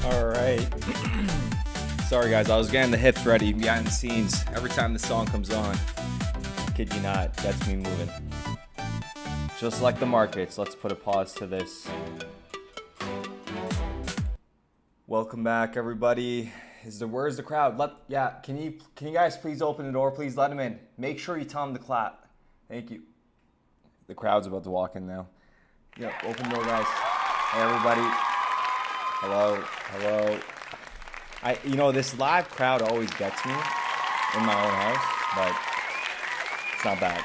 All right. Sorry, guys. I was getting the hips ready behind the scenes. Every time the song comes on, kid you not, gets me moving. Just like the markets, let's put a pause to this. Welcome back, everybody. Where's the crowd? Can you guys please open the door? Please let them in. Make sure you tell them to clap. Thank you. The crowd's about to walk in now. Yeah, open the door, guys. Hey, everybody. Hello. This live crowd always gets me in my own house, but it's not bad.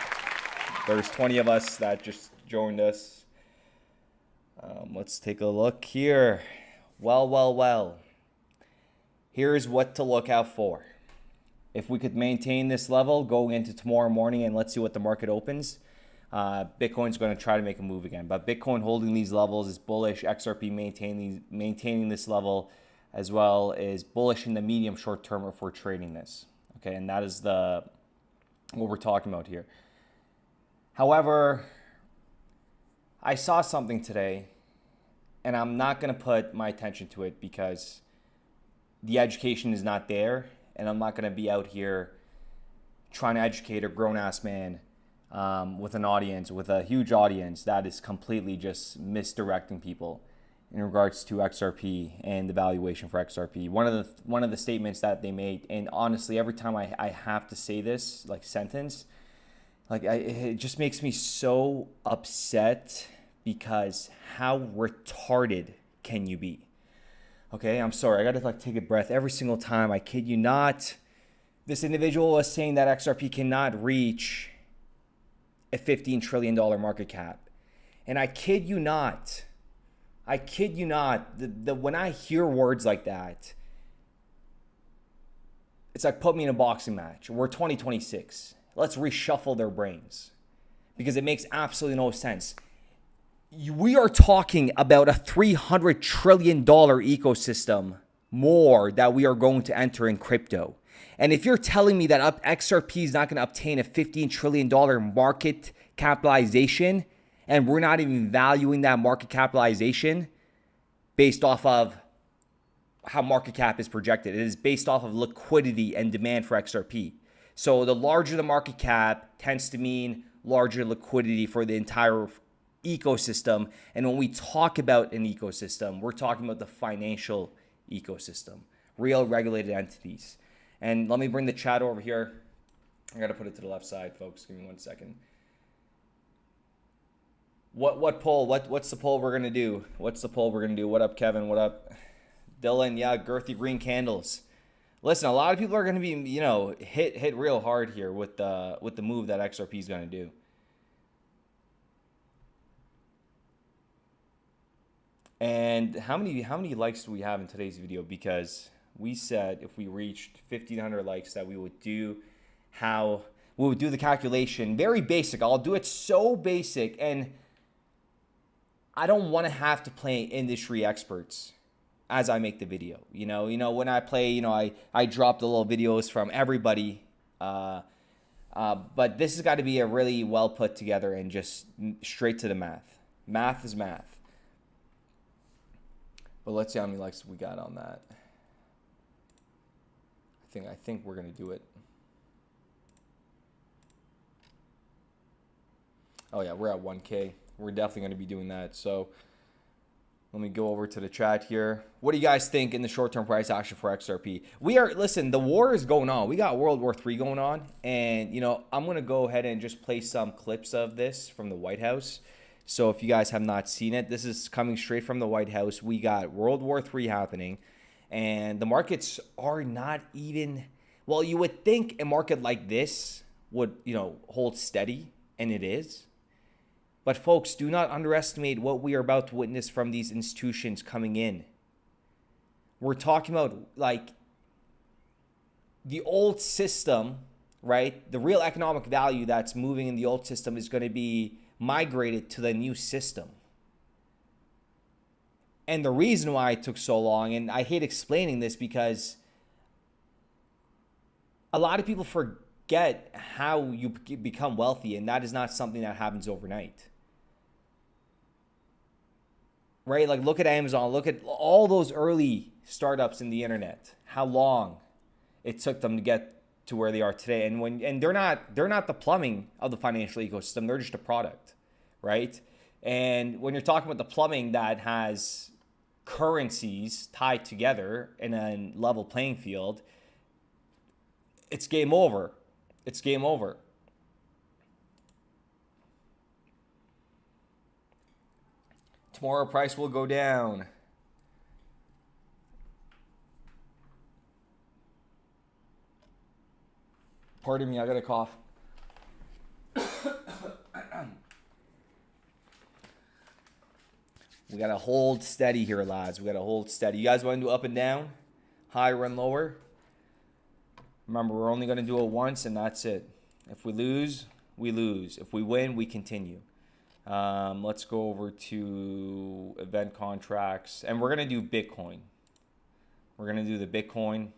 There's 20 of us that just joined us. Let's take a look here. Well. Here's what to look out for. If we could maintain this level going into tomorrow morning, and let's see what the market opens, Bitcoin's going to try to make a move again. But Bitcoin holding these levels is bullish. XRP maintaining this level as well is bullish in the medium short term if we're trading this. Okay, and that is what we're talking about here. However, I saw something today, and I'm not going to put my attention to it because the education is not there, and I'm not going to be out here trying to educate a grown-ass man with a huge audience that is completely just misdirecting people in regards to XRP and the valuation for XRP. One of the statements that they made, and honestly, every time I have to say this sentence, it just makes me so upset because how retarded can you be? Okay, I'm sorry. I got to take a breath every single time. I kid you not. This individual was saying that XRP cannot reach a $15 trillion market cap. And I kid you not. When I hear words like that, it's like put me in a boxing match. We're 2026. Let's reshuffle their brains because it makes absolutely no sense. We are talking about a $300 trillion ecosystem more that we are going to enter in crypto. And if you're telling me that XRP is not going to obtain a $15 trillion market capitalization, and we're not even valuing that market capitalization based off of how market cap is projected, it is based off of liquidity and demand for XRP. So the larger the market cap tends to mean larger liquidity for the entire ecosystem. And when we talk about an ecosystem, we're talking about the financial ecosystem, real regulated entities. And let me bring the chat over here. I got to put it to the left side, folks. Give me 1 second. What poll? What's the poll we're gonna do? What up, Kevin? What up, Dylan? Yeah, girthy green candles. Listen, a lot of people are gonna be hit real hard here with the move that XRP is gonna do. And how many likes do we have in today's video? Because we said if we reached 1,500 likes that we would do the calculation. Very basic. I'll do it so basic, and I don't want to have to play industry experts as I make the video. When I play, I drop the little videos from everybody. But this has got to be a really well put together and just straight to the math. Math is math. But let's see how many likes we got on that. I think we're gonna do it. Oh yeah, we're at 1K. We're definitely gonna be doing that. So let me go over to the chat here. What do you guys think in the short-term price action for XRP? Listen, the war is going on. We got World War III going on, and I'm gonna go ahead and just play some clips of this from the White House. So if you guys have not seen it, this is coming straight from the White House. We got World War III happening, and the markets are not even, well, you would think a market like this would, hold steady, and it is. But folks, do not underestimate what we are about to witness from these institutions coming in. We're talking about the old system, right? The real economic value that's moving in the old system is going to be migrated to the new system. And the reason why it took so long, and I hate explaining this because a lot of people forget how you become wealthy, and that is not something that happens overnight. right? Like look at Amazon, look at all those early startups in the internet. How long it took them to get to where they are today. And they're not the plumbing of the financial ecosystem. They're just a product, right? And when you're talking about the plumbing that has currencies tied together in a level playing field, it's game over. It's game over. Tomorrow price will go down. Pardon me, I got a cough. We got to hold steady here, lads. We got to hold steady. You guys want to do up and down? Higher and lower? Remember, we're only going to do it once, and that's it. If we lose, we lose. If we win, we continue. Let's go over to event contracts. And we're going to do Bitcoin. We're going to do the Bitcoin.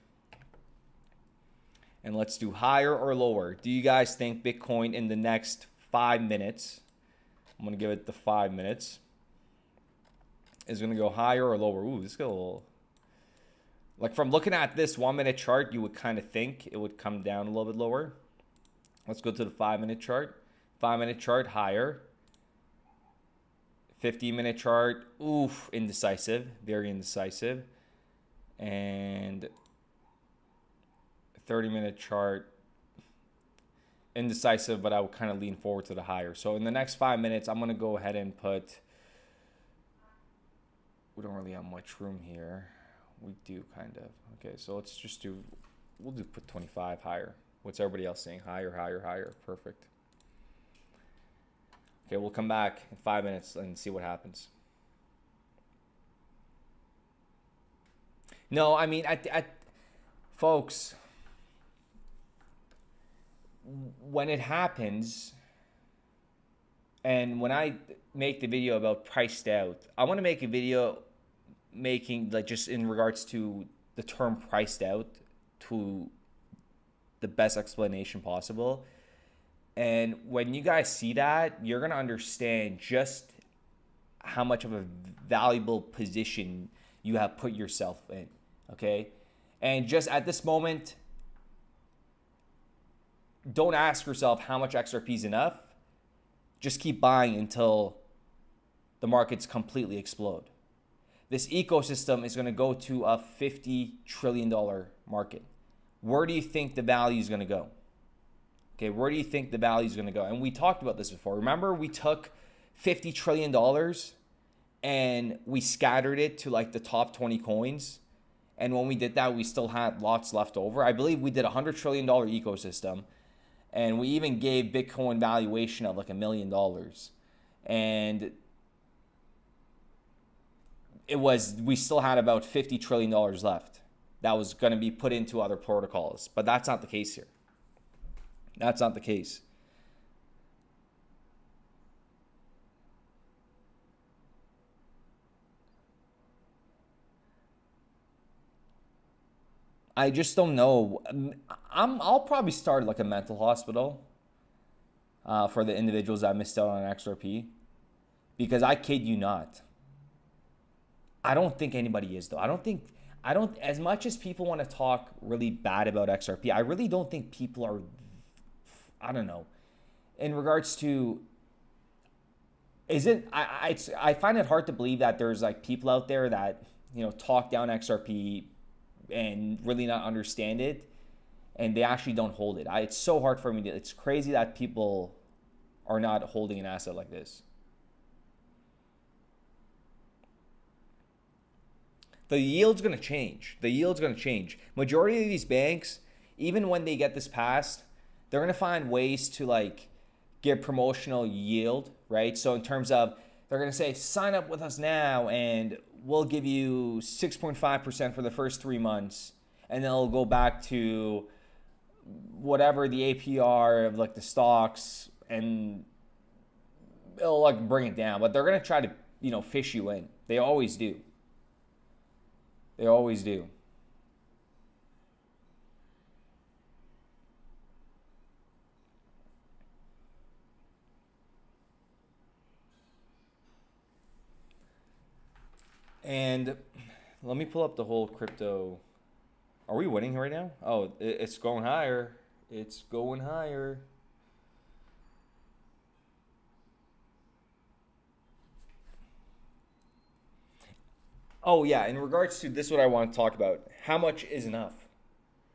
And let's do higher or lower. Do you guys think Bitcoin in the next 5 minutes, I'm going to give it the 5 minutes, is going to go higher or lower? Ooh, this is a little... Like from looking at this 1 minute chart, you would kind of think it would come down a little bit lower. Let's go to the 5 minute chart. 5 minute chart, higher. 15-minute chart, oof, indecisive, very indecisive. And 30-minute chart, indecisive, but I would kind of lean forward to the higher. So in the next 5 minutes, I'm going to go ahead and put, we don't really have much room here. We do kind of. Okay, so let's just do, we'll do put 25 higher. What's everybody else saying? Higher, higher, higher. Perfect. Okay, we'll come back in 5 minutes and see what happens. No, I mean, folks, when it happens, and when I make the video about priced out, I want to make a video making, like, just in regards to the term priced out to the best explanation possible. And when you guys see that, you're going to understand just how much of a valuable position you have put yourself in, okay? And just at this moment, don't ask yourself how much XRP is enough. Just keep buying until the markets completely explode. This ecosystem is going to go to a $50 trillion market. Where do you think the value is going to go? Okay, where do you think the value is going to go? And we talked about this before. Remember, we took $50 trillion and we scattered it to like the top 20 coins. And when we did that, we still had lots left over. I believe we did a $100 trillion ecosystem. And we even gave Bitcoin valuation of like $1 million. And we still had about $50 trillion left that was going to be put into other protocols. But that's not the case here. That's not the case. I just don't know. I'll probably start like a mental hospital for the individuals that missed out on XRP, because I kid you not, I don't think anybody is though. I don't, as much as people want to talk really bad about XRP, I really don't think people are, I don't know, in regards to, I find it hard to believe that there's like people out there that, you know, talk down XRP and really not understand it, and they actually don't hold it. It's so hard for me to, it's crazy that people are not holding an asset like this. The yield's going to change. The yield's going to change. Majority of these banks, even when they get this passed, they're going to find ways to like get promotional yield, right? So in terms of, they're going to say, sign up with us now and we'll give you 6.5% for the first 3 months. And then it'll go back to whatever the APR of like the stocks, and it'll like bring it down. But they're going to try to, you know, fish you in. They always do. They always do. And let me pull up the whole crypto. Are we winning right now? Oh, it's going higher. It's going higher. Oh yeah, in regards to this is what I want to talk about. How much is enough?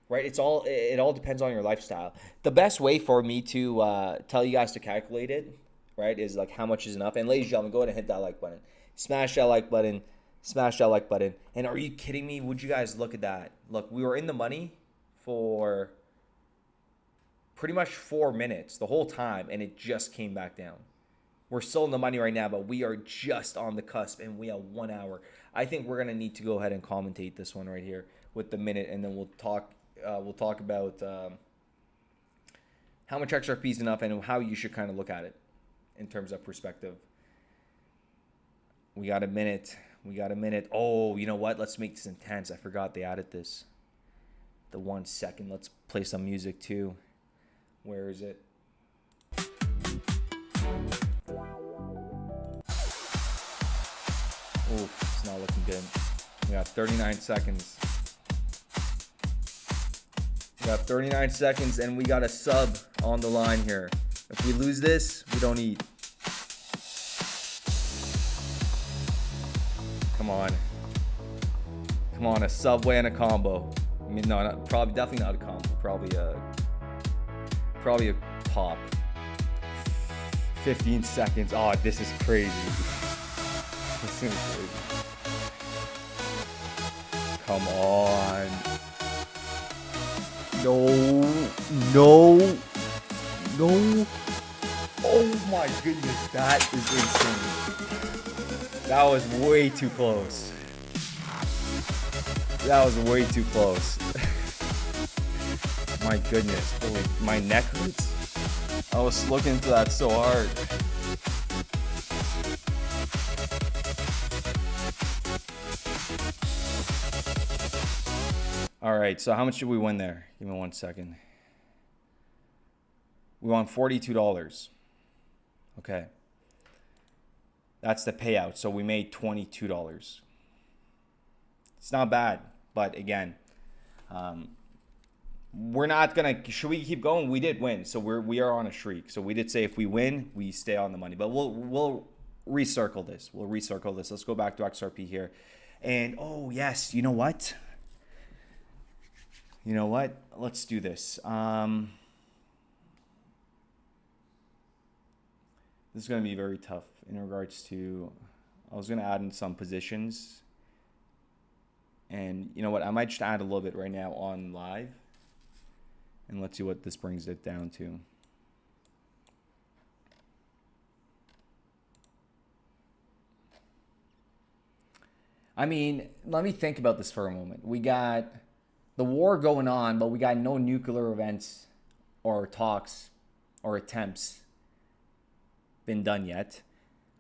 Right? It all depends on your lifestyle. The best way for me to tell you guys to calculate it, right, is like how much is enough. And ladies and gentlemen, go ahead and hit that like button. Smash that like button. Smash that like button. And are you kidding me? Would you guys look at that? Look, we were in the money for pretty much 4 minutes the whole time, and it just came back down. We're still in the money right now, but we are just on the cusp, and we have 1 hour. I think we're gonna need to go ahead and commentate this one right here with the minute, and then we'll talk. We'll talk about how much XRP is enough and how you should kind of look at it in terms of perspective. We got a minute. We got a minute. Oh, you know what? Let's make this intense. I forgot they added this. The 1 second. Let's play some music too. Where is it? Oof, it's not looking good. We got 39 seconds. We got 39 seconds and we got a sub on the line here. If we lose this, we don't eat. Come on. Come on, a Subway and a combo. I mean, no, definitely not a combo. Probably a pop. 15 seconds. Oh, this is crazy. This is crazy. Come on. No. Oh my goodness, that is insane. That was way too close. That was way too close. My goodness, holy, my neck hurts. I was looking into that so hard. All right, so how much did we win there? Give me 1 second. We won $42. Okay. That's the payout. So we made $22. It's not bad, but again, we're not gonna. Should we keep going? We did win, so we are on a streak. So we did say if we win, we stay on the money. But we'll recircle this. We'll recircle this. Let's go back to XRP here, and oh yes, you know what? You know what? Let's do this. This is going to be very tough in regards to, I was going to add in some positions. And you know what? I might just add a little bit right now on live. And let's see what this brings it down to. I mean, let me think about this for a moment. We got the war going on, but we got no nuclear events or talks or attempts been done yet.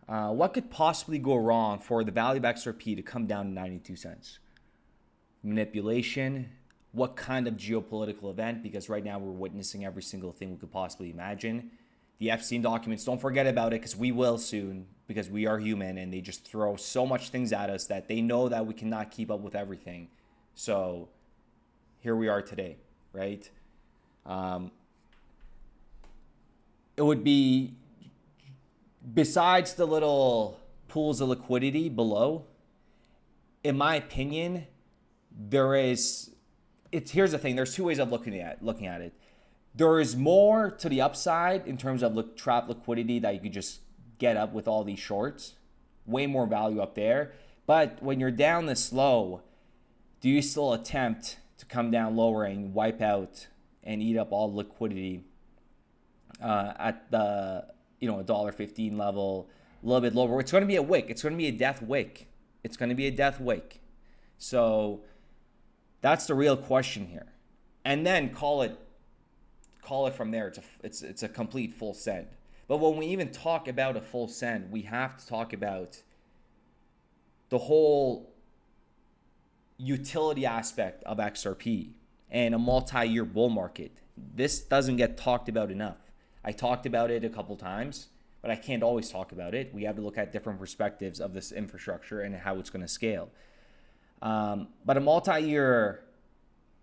What could possibly go wrong for the value of XRP to come down to 92 cents? Manipulation. What kind of geopolitical event? Because right now we're witnessing every single thing we could possibly imagine. The Epstein documents, don't forget about it, because we will soon, because we are human and they just throw so much things at us that they know that we cannot keep up with everything. So here we are today, right? It would be, besides the little pools of liquidity below, in my opinion, here's the thing. There's two ways of looking at it. There is more to the upside in terms of trap liquidity that you could just get up with all these shorts. Way more value up there. But when you're down this low, do you still attempt to come down lower and wipe out and eat up all liquidity at the $1.15 level, a little bit lower? It's going to be a wick. It's going to be a death wick. It's going to be a death wick. So that's the real question here. And then call it from there. It's a complete full send. But when we even talk about a full send, we have to talk about the whole utility aspect of XRP and a multi-year bull market. This doesn't get talked about enough. I talked about it a couple times, but I can't always talk about it. We have to look at different perspectives of this infrastructure and how it's going to scale. But a multi-year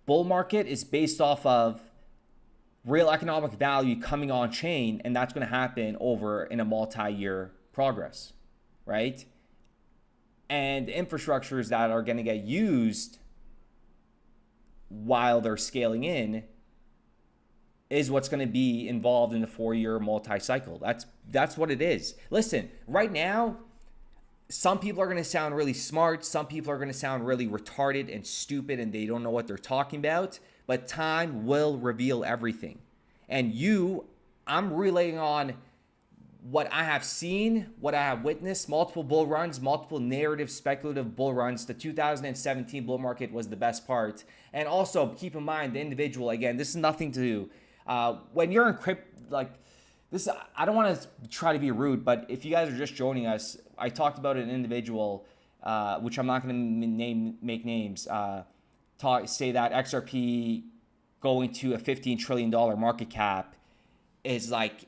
bull market is based off of real economic value coming on chain, and that's going to happen over in a multi-year progress, right? And infrastructures that are going to get used while they're scaling in is what's going to be involved in the 4-year multi-cycle. That's what it is. Listen, right now, some people are going to sound really smart. Some people are going to sound really retarded and stupid, and they don't know what they're talking about. But time will reveal everything. And I'm relaying on what I have seen, what I have witnessed, multiple bull runs, multiple narrative speculative bull runs. The 2017 bull market was the best part. And also keep in mind the individual, again, this is nothing to, when you're in crypto, like this, I don't want to try to be rude, but if you guys are just joining us, I talked about an individual, which I'm not going to make names, say that XRP going to a $15 trillion market cap is like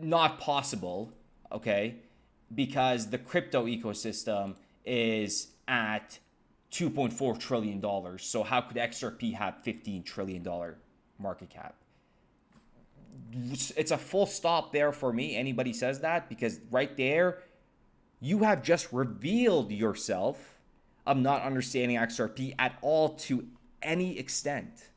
not possible, okay? Because the crypto ecosystem is at $2.4 trillion. So how could XRP have $15 trillion market cap? It's a full stop there for me. Anybody says that, because right there, you have just revealed yourself of not understanding XRP at all to any extent.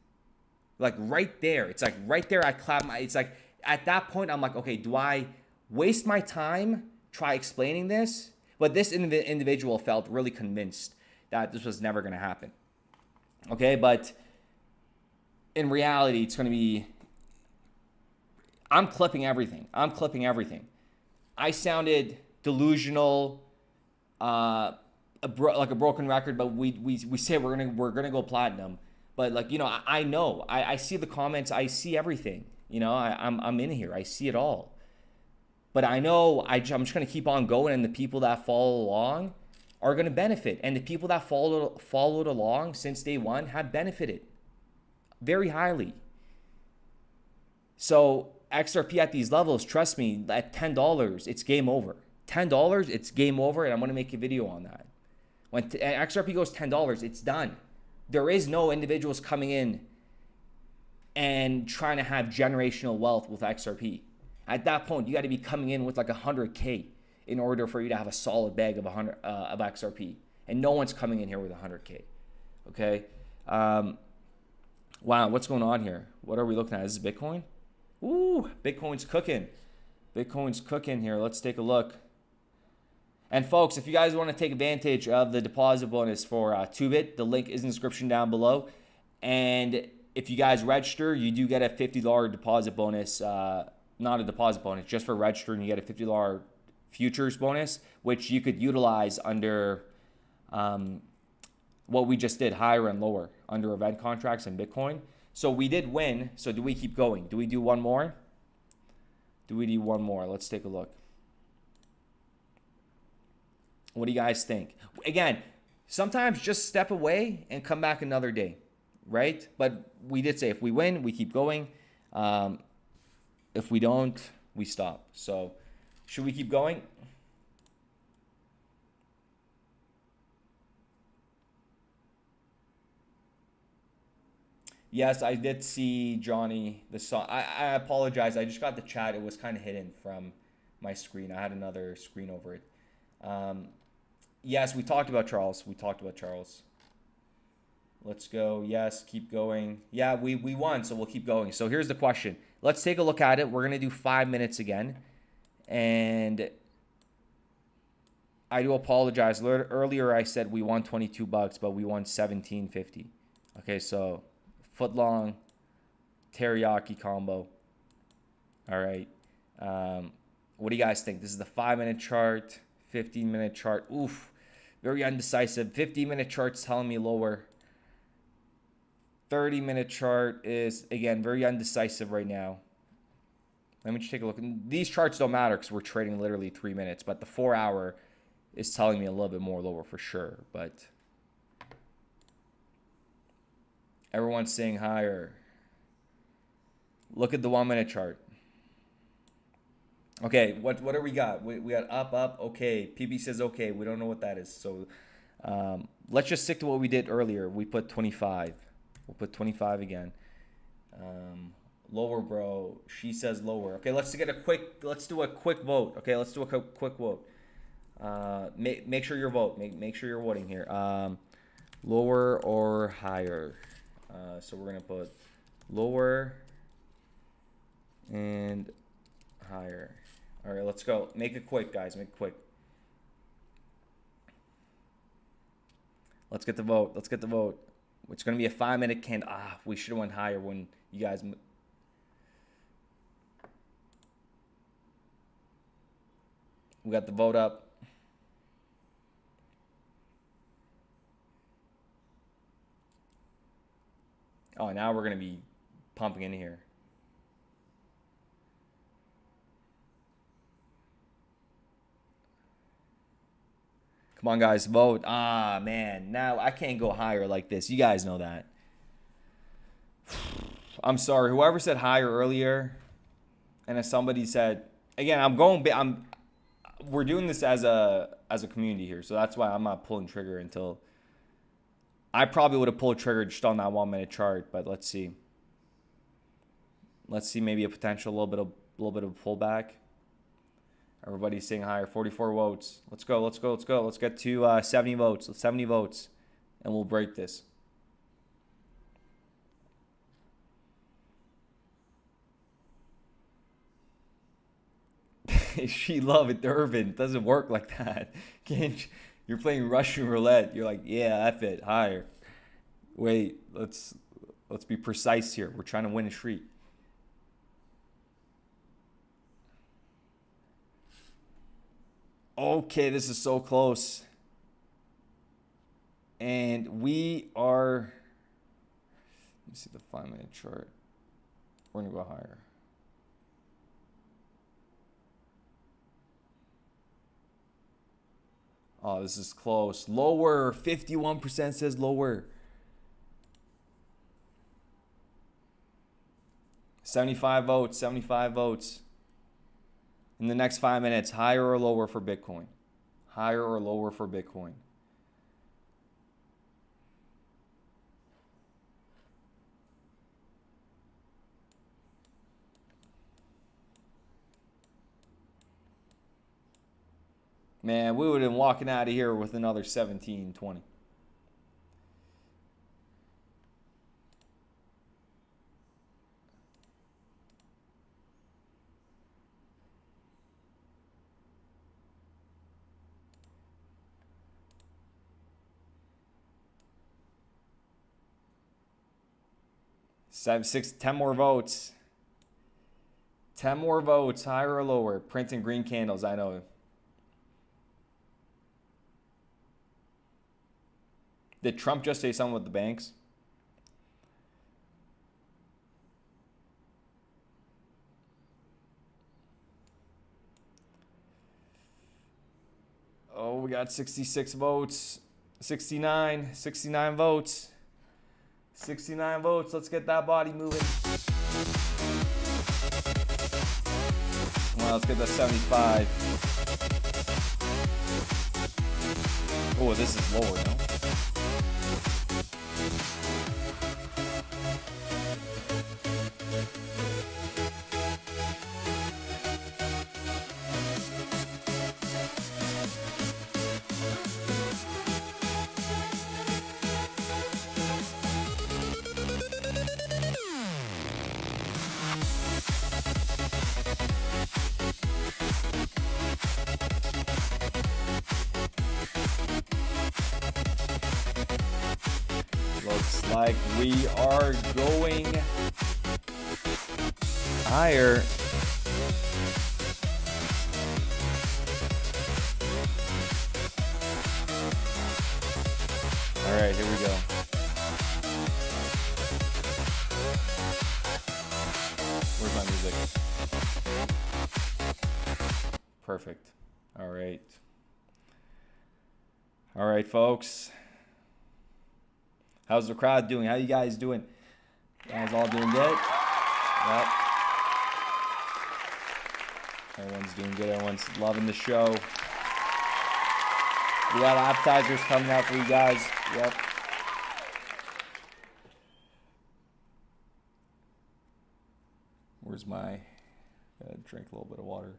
Like right there, it's like right there, it's like at that point, I'm like, okay, do I waste my time try explaining this? But this individual felt really convinced that this was never going to happen. Okay, but in reality, it's going to be, I'm clipping everything. I sounded delusional, like a broken record, but we say we're gonna go platinum. But like, you know, I know, I see the comments, I see everything. You know, I'm in here, I see it all. But I know I'm just gonna keep on going, and the people that follow along are gonna benefit, and the people that followed along since day one have benefited very highly. So XRP at these levels, trust me, at $10, it's game over. $10, it's game over, and I'm gonna make a video on that. When XRP goes $10, it's done. There is no individuals coming in and trying to have generational wealth with XRP. At that point, you got to be coming in with like 100K in order for you to have a solid bag of of XRP. And no one's coming in here with 100K. Okay. Wow, what's going on here? What are we looking at? Is this Bitcoin? Ooh, Bitcoin's cooking. Bitcoin's cooking here. Let's take a look. And folks, if you guys want to take advantage of the deposit bonus for 2bit, the link is in the description down below. And if you guys register, you do get a $50 deposit bonus. Not a deposit bonus, just for registering, you get a $50 futures bonus, which you could utilize under what we just did, higher and lower, under event contracts and Bitcoin. So we did win. So do we keep going? Do we do one more? Let's take a look. What do you guys think? Again, sometimes just step away and come back another day, right? But we did say if we win, we keep going. If we don't, we stop. So should we keep going? Yes, I did see Johnny, the song. I apologize. I just got the chat. It was kind of hidden from my screen. I had another screen over it. Yes, we talked about Charles. Let's go. Yes, keep going. Yeah, we won, so we'll keep going. So here's the question. Let's take a look at it. We're going to do 5 minutes again. And I do apologize. Earlier I said we won $22, but we won $17.50. Okay, so footlong teriyaki combo. All right. What do you guys think? This is the 5-minute chart, 15-minute chart. Oof, very undecisive. 15-minute chart's telling me lower. 30-minute chart is, again, very undecisive right now. Let me just take a look. These charts don't matter because we're trading literally 3 minutes, but the 4-hour is telling me a little bit more lower for sure. But everyone's saying higher. Look at the 1-minute chart. Okay, what do we got? We got up. Okay, PB says okay. We don't know what that is. So let's just stick to what we did earlier. We put 25. We'll put 25 again. Lower, bro. She says lower. Okay, let's do a quick vote. Okay, let's do a quick vote. Make sure you vote. Make sure you're voting here. Lower or higher. So we're gonna put lower and higher. All right, let's go. Make it quick, guys. Make it quick. Let's get the vote. Let's get the vote. It's gonna be a 5-minute candle. We should have went higher when you guys. We got the vote up. Oh, now we're gonna be pumping in here. Come on, guys, vote. Man, now I can't go higher like this. You guys know that. I'm sorry, whoever said higher earlier, and as somebody said, again, we're doing this as a community here, so that's why I'm not pulling trigger until. I probably would have pulled trigger just on that 1-minute chart, but let's see. Let's see, maybe a potential little bit of pullback. Everybody's saying higher. 44 votes. Let's go. Let's get to 70 votes. 70 votes, and we'll break this. She love it, Durbin. It doesn't work like that. You're playing Russian roulette. You're like, yeah, F it, higher. Wait, let's be precise here. We're trying to win a streak. Okay, this is so close. And we are, let me see the 5-minute chart. We're gonna go higher. Oh, this is close. Lower. 51% says lower. 75 votes. 75 votes. In the next 5 minutes, higher or lower for Bitcoin? Higher or lower for Bitcoin? Man, we would have been walking out of here with another 17, 20. Seven, six, 10 more votes. 10 more votes, higher or lower. Printing green candles, I know. Did Trump just say something with the banks? Oh, we got 66 votes. 69 votes. 69 votes. Let's get that body moving. Well, let's get that 75. Oh, this is lower, no? Looks like we are going higher. All right, here we go. Where's my music? Perfect. All right. All right, folks. How's the crowd doing? How you guys doing? You guys all doing good? Yep. Everyone's doing good. Everyone's loving the show. We got appetizers coming out for you guys. Yep. Where's my... Gotta drink a little bit of water.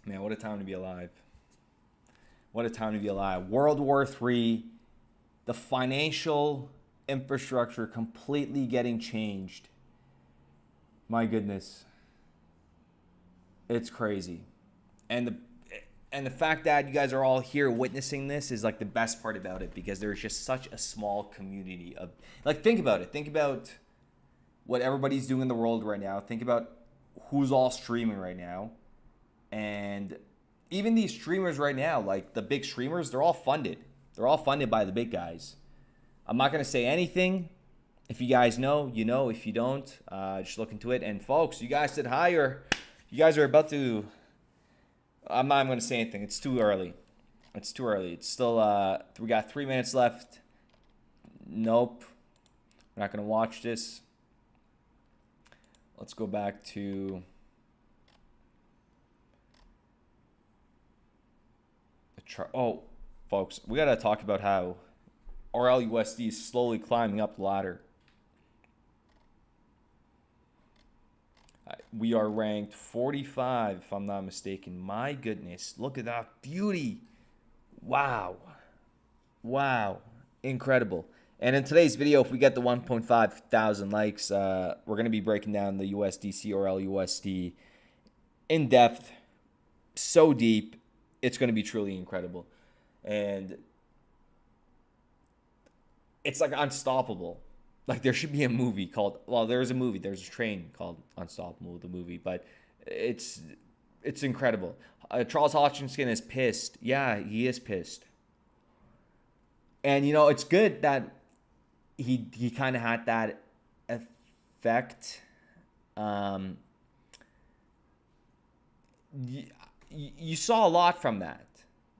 Man, what a time to be alive. What a time to be alive. World War III, the financial infrastructure completely getting changed. My goodness. It's crazy. And the fact that you guys are all here witnessing this is like the best part about it, because there's just such a small community of, like, think about it. Think about what everybody's doing in the world right now. Think about who's all streaming right now. And even these streamers right now, like the big streamers, they're all funded. They're all funded by the big guys. I'm not going to say anything. If you guys know, you know. If you don't, just look into it. And folks, you guys said hi, or you guys are about to... I'm not going to say anything. It's too early. It's too early. It's still... we got 3 minutes left. Nope. We're not going to watch this. Let's go back to... Oh, folks, we got to talk about how RLUSD is slowly climbing up the ladder. We are ranked 45, if I'm not mistaken. My goodness, look at that beauty. Wow. Wow. Incredible. And in today's video, if we get the 1.5 thousand likes, we're going to be breaking down the USDC or LUSD in depth, so deep. It's going to be truly incredible. And it's like unstoppable. Like, there should be a movie called, well, there's a movie, there's a train called Unstoppable, the movie, but it's incredible. Charles Hoskinson is pissed. Yeah, he is pissed. And, you know, it's good that he kind of had that effect. You saw a lot from that,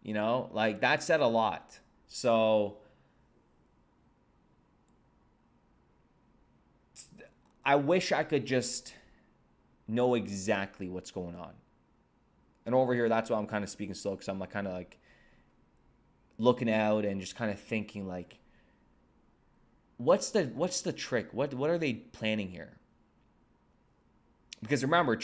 you know, like that said a lot. So I wish I could just know exactly what's going on. And over here, that's why I'm kind of speaking slow, because I'm like kind of like looking out and just kind of thinking like, what's the trick? What are they planning here? Because remember,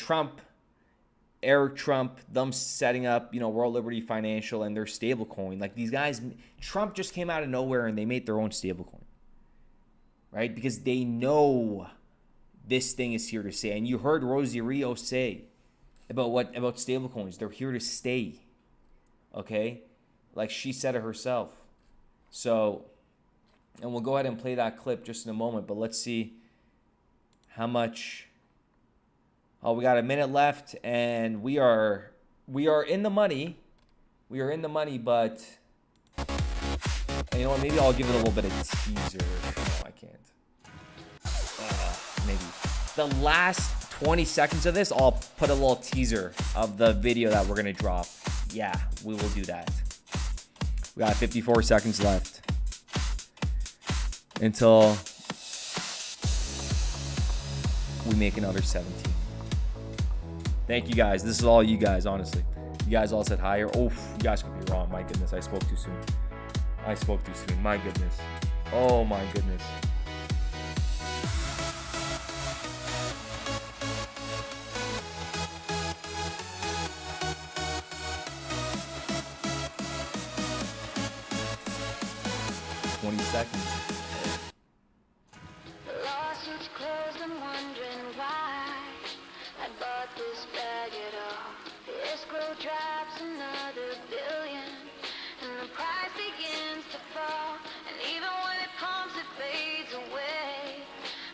Eric Trump, them setting up, you know, World Liberty Financial and their stablecoin. Like, these guys, Trump just came out of nowhere and they made their own stablecoin, right? Because they know this thing is here to stay. And you heard Rosie Rio say about stablecoins. They're here to stay, okay? Like she said it herself. So, and we'll go ahead and play that clip just in a moment. But let's see how much... Oh, we got a minute left, and we are in the money. We are in the money, but you know what? Maybe I'll give it a little bit of teaser. No, I can't. Maybe the last 20 seconds of this, I'll put a little teaser of the video that we're gonna drop. Yeah, we will do that. We got 54 seconds left until we make another 17. Thank you guys. This is all you guys, honestly. You guys all said hi. Oh, you guys could be wrong. My goodness, I spoke too soon. I spoke too soon. My goodness. Oh my goodness. Seconds. Lawsuits closed, I'm wondering why I bought this bag at all. The escrow drops another billion, and the price begins to fall. And even when it pumps, it fades away.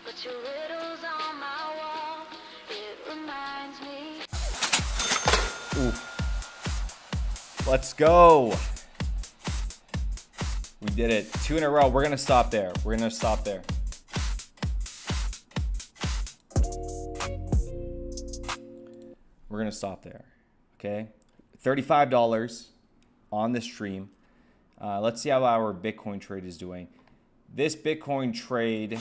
But your riddle's on my wall. It reminds me. Ooh. Let's go. We did it. 2 in a row. We're going to stop there. We're going to stop there. We're going to stop there. Okay. $35 on the stream. Let's see how our Bitcoin trade is doing. This Bitcoin trade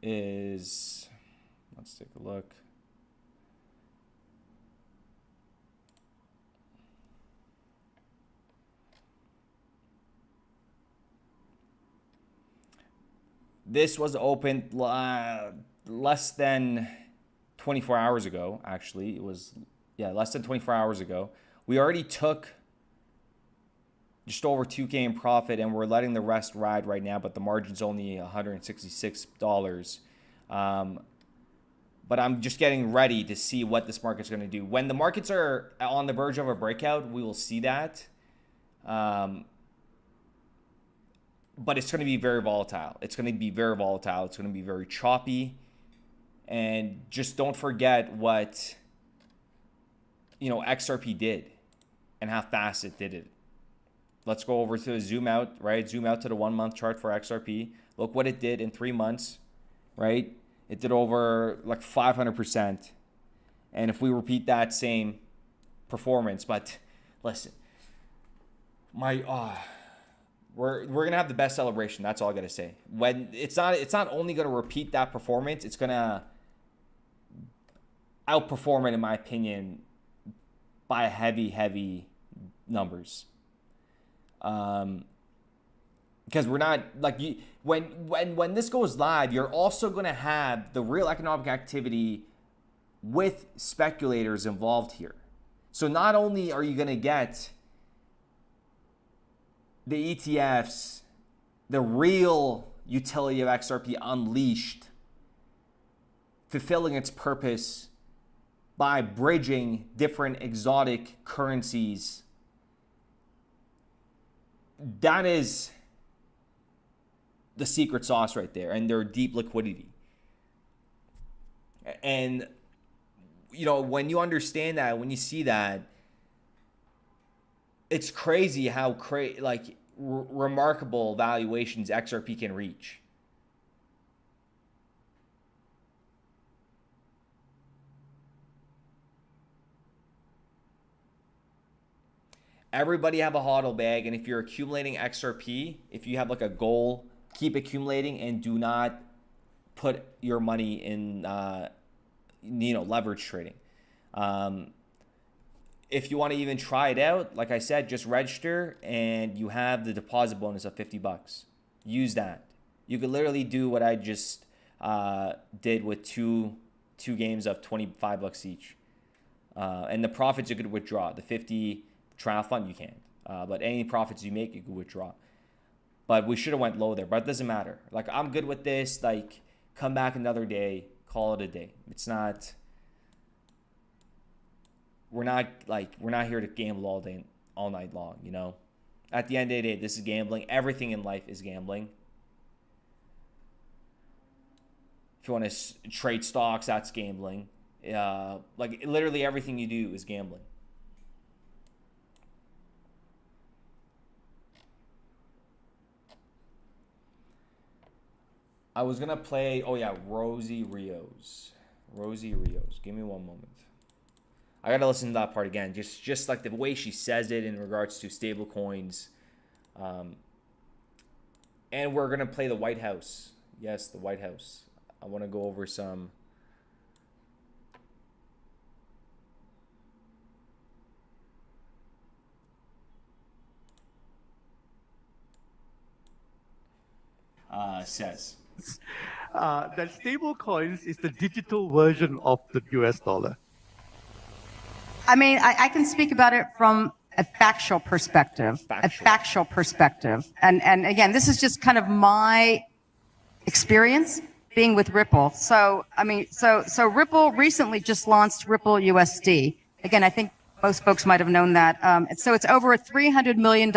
is, let's take a look. This was opened less than 24 hours ago, actually. It was, less than 24 hours ago. We already took just over 2K in profit, and we're letting the rest ride right now, but the margin's only $166. But I'm just getting ready to see what this market's going to do. When the markets are on the verge of a breakout, we will see that. But it's going to be very volatile. It's going to be very volatile. It's going to be very choppy. And just don't forget what, XRP did and how fast it did it. Let's go over to a zoom out, right? Zoom out to the 1 month chart for XRP. Look what it did in 3 months, right? It did over like 500%. And if we repeat that same performance, but listen, we're gonna have the best celebration. That's all I gotta say. When it's not only gonna repeat that performance, it's gonna outperform it, in my opinion, by heavy numbers. Because we're not like when this goes live, you're also gonna have the real economic activity with speculators involved here. So not only are you gonna get the ETFs, the real utility of XRP unleashed, fulfilling its purpose by bridging different exotic currencies. That is the secret sauce right there, and their deep liquidity. And, when you understand that, when you see that, it's crazy how remarkable valuations XRP can reach. Everybody have a hodl bag, and if you're accumulating XRP, if you have like a goal, keep accumulating and do not put your money in leverage trading. If you want to even try it out, like I said, just register and you have the deposit bonus of $50. Use that. You could literally do what I just did with two games of $25 each. And the profits you could withdraw. The 50 trial fund you can't. But any profits you make, you could withdraw. But we should have went low there, but it doesn't matter. Like, I'm good with this. Like, come back another day, call it a day. It's not... We're not here to gamble all night long, At the end of the day, this is gambling. Everything in life is gambling. If you want to trade stocks, that's gambling. Literally everything you do is gambling. I was gonna play. Oh yeah, Rosie Rios. Give me one moment. I gotta listen to that part again. Just like the way she says it in regards to stable coins. And we're gonna play the White House. Yes, the White House. I want to go over some. Says that stable coins is the digital version of the US dollar. I mean, I can speak about it from a factual perspective. And again, this is just kind of my experience being with Ripple. So, I mean, so Ripple recently just launched Ripple USD. Again, I think most folks might have known that. So it's over a $300 million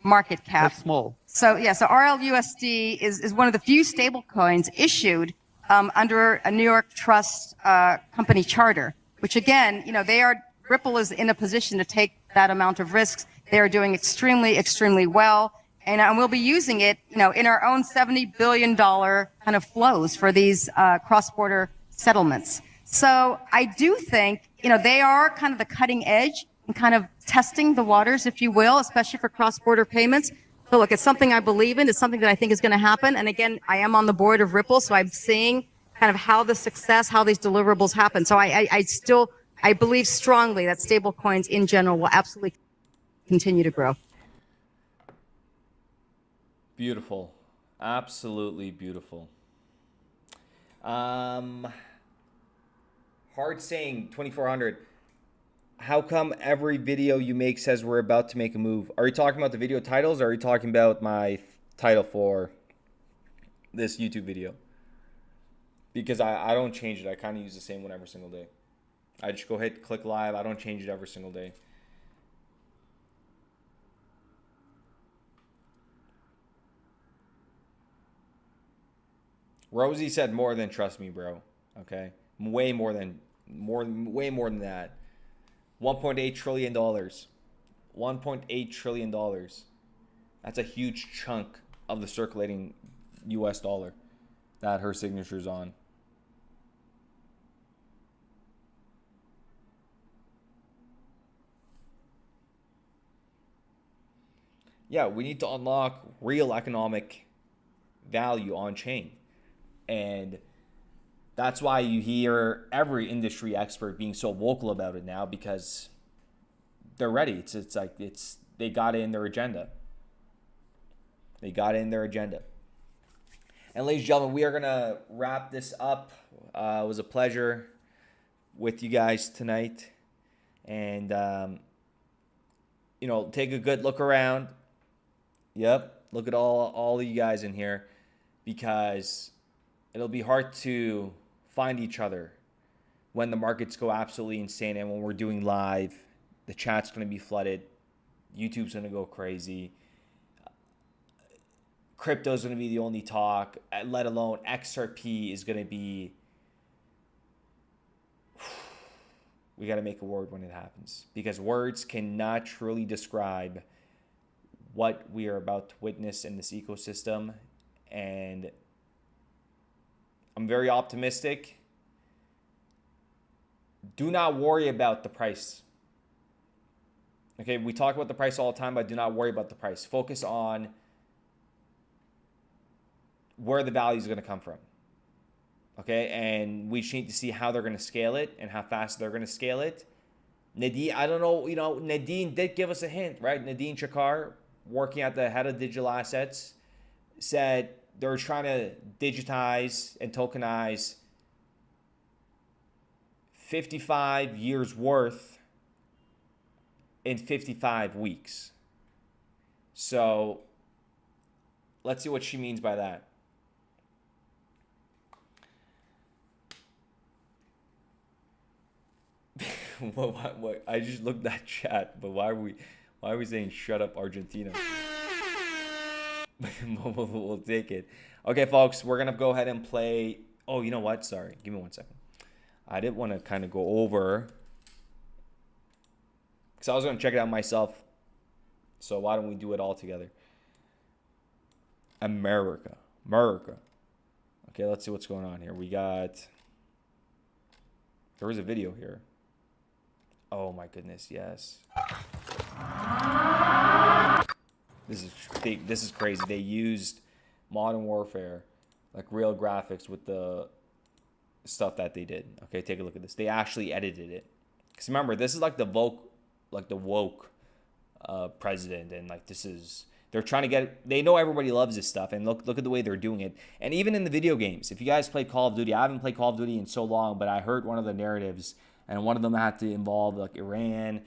market cap. That's small. So yeah, so RLUSD is one of the few stable coins issued under a New York Trust company charter, which again, Ripple is in a position to take that amount of risks. They are doing extremely well. And we'll be using it, in our own $70 billion kind of flows for these cross-border settlements. So I do think, they are kind of the cutting edge and kind of testing the waters, if you will, especially for cross-border payments. So look, it's something I believe in. It's something that I think is going to happen. And again, I am on the board of Ripple, so I'm seeing kind of how the success, how these deliverables happen. So I believe strongly that stable coins in general will absolutely continue to grow. Beautiful. Absolutely beautiful. Hard saying 2400. How come every video you make says we're about to make a move? Are you talking about the video titles, or are you talking about my title for this YouTube video? Because I don't change it. I kind of use the same one every single day. I just go hit click live. I don't change it every single day. Rosie said more than trust me, bro. Okay, way more than that. $1.8 trillion. $1.8 trillion. That's a huge chunk of the circulating US dollar that her signature's on. Yeah, we need to unlock real economic value on chain. And that's why you hear every industry expert being so vocal about it now, because they're ready. They got it in their agenda. They got it in their agenda. And ladies and gentlemen, we are going to wrap this up. It was a pleasure with you guys tonight. And, take a good look around. Yep, look at all of you guys in here, because it'll be hard to find each other when the markets go absolutely insane, and when we're doing live, the chat's going to be flooded, YouTube's going to go crazy, crypto's going to be the only talk, let alone XRP is going to be... We got to make a word when it happens, because words cannot truly describe what we are about to witness in this ecosystem. And I'm very optimistic. Do not worry about the price. Okay, we talk about the price all the time, but do not worry about the price. Focus on where the value is going to come from. Okay, and we just need to see how they're going to scale it and how fast they're going to scale it. Nadine, I don't know, Nadine did give us a hint, right? Nadine Chakar, working at the head of digital assets, said they're trying to digitize and tokenize 55 years worth in 55 weeks. So let's see what she means by that. What? I just looked at chat, but why are we saying shut up Argentina? We'll take it. Okay, folks, we're gonna go ahead and play. Oh, you know what? Sorry, give me 1 second. I did want to kind of go over, because I was gonna check it out myself. So why don't we do it all together? America. Okay, let's see what's going on here. There was a video here. Oh my goodness, yes. This is crazy. They used Modern Warfare, like real graphics, with the stuff that they did. Okay, take a look at this. They actually edited it. Because remember, this is like the woke president, and like they're trying to get. They know everybody loves this stuff, and look at the way they're doing it. And even in the video games, if you guys play Call of Duty, I haven't played Call of Duty in so long, but I heard one of the narratives. And one of them had to involve like Iran,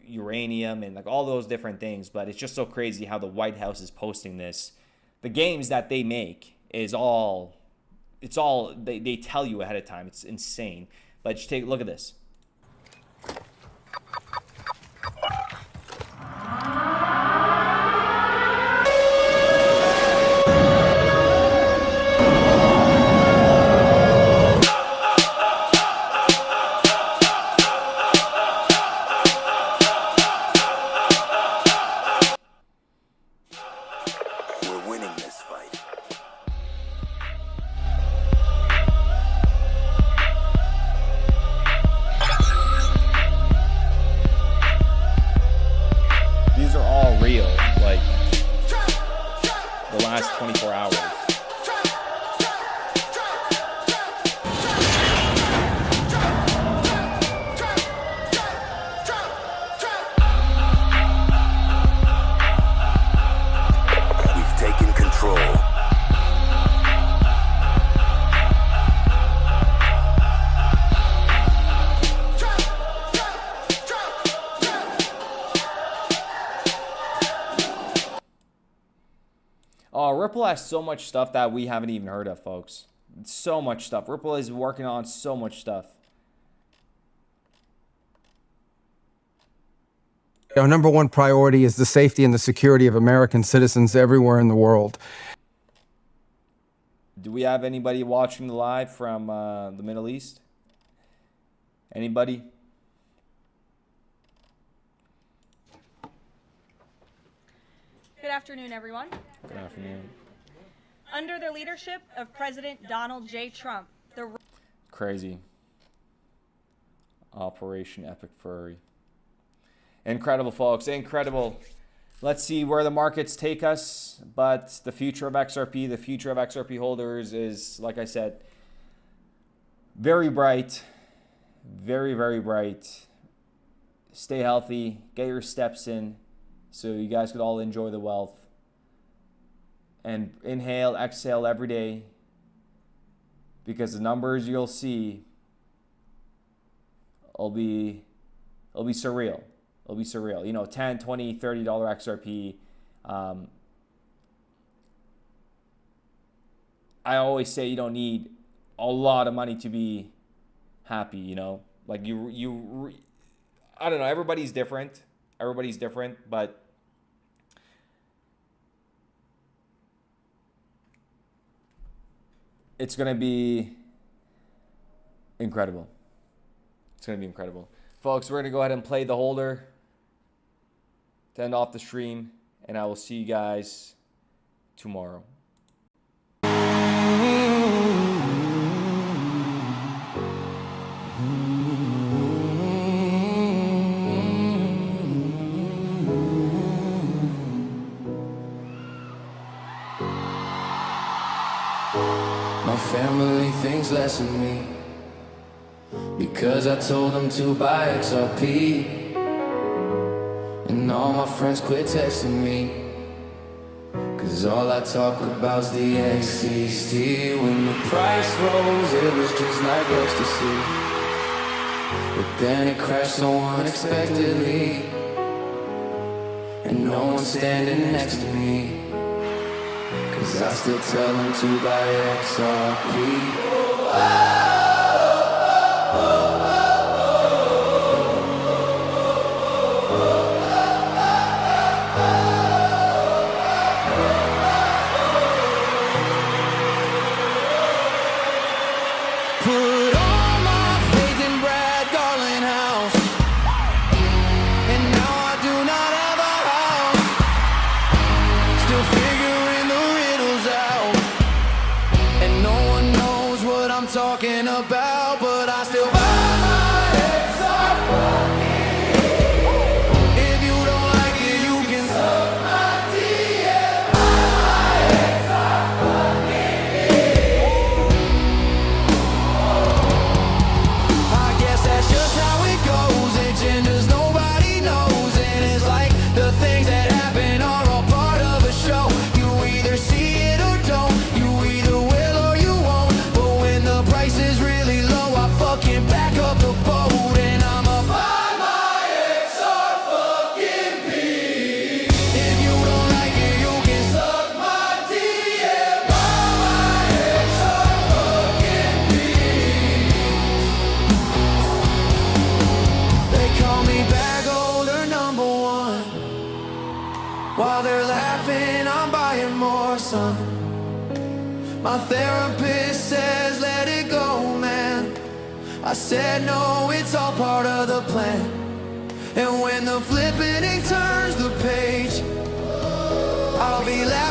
uranium, and like all those different things. But it's just so crazy how the White House is posting this. The games that they make they tell you ahead of time. It's insane. But just take a look at this. These are all real. Like, last 24 hours. We've taken control. Oh, Ripple has so much stuff that we haven't even heard of, folks. So much stuff. Ripple is working on so much stuff. Our number one priority is the safety and the security of American citizens everywhere in the world. Do we have anybody watching the live from the Middle East? Anybody? Good afternoon, everyone. Good afternoon. Under the leadership of President Donald J. Trump, the Crazy. Operation Epic Furry. Incredible, folks. Incredible. Let's see where the markets take us. But the future of XRP, the future of XRP holders is, like I said, very bright. Very, very bright. Stay healthy. Get your steps in so you guys could all enjoy the wealth. And inhale, exhale every day. Because the numbers you'll see will be surreal. It'll be surreal. You know, $10, $20, $30 XRP. I always say you don't need a lot of money to be happy, you know? Like I don't know, everybody's different. Everybody's different, but it's going to be incredible. It's going to be incredible. Folks, we're going to go ahead and play the holder to end off the stream, and I will see you guys tomorrow. My family thinks less of me because I told them to buy XRP, and all my friends quit texting me cause all I talk about's the XCC. When the price rose, it was just like ecstasy, but then it crashed so unexpectedly, and no one's standing next to me. Cause I still tell them to buy XRP. Put all my faith in Brad Garland house, and now I do not have a house. Still figuring the riddles out, and no one knows what I'm talking about, but I still buy my XRP. If you don't like it, you can suck my DM. Buy my XRP. I guess that's just how it goes. Agendas nobody knows, and it's like the things that happen are all part of a show. You either see it or don't. You either will or you won't. But when the price is really low, I fucking back up the boat, and I'ma buy my XR fucking P. If you don't like it, you can suck my DM. Buy my XR fucking P. They call me bag holder number one. While they're laughing, I'm buying more, son. My therapist says let it go, man. I said no, it's all part of the plan. And when the flipping turns the page, I'll be laughing.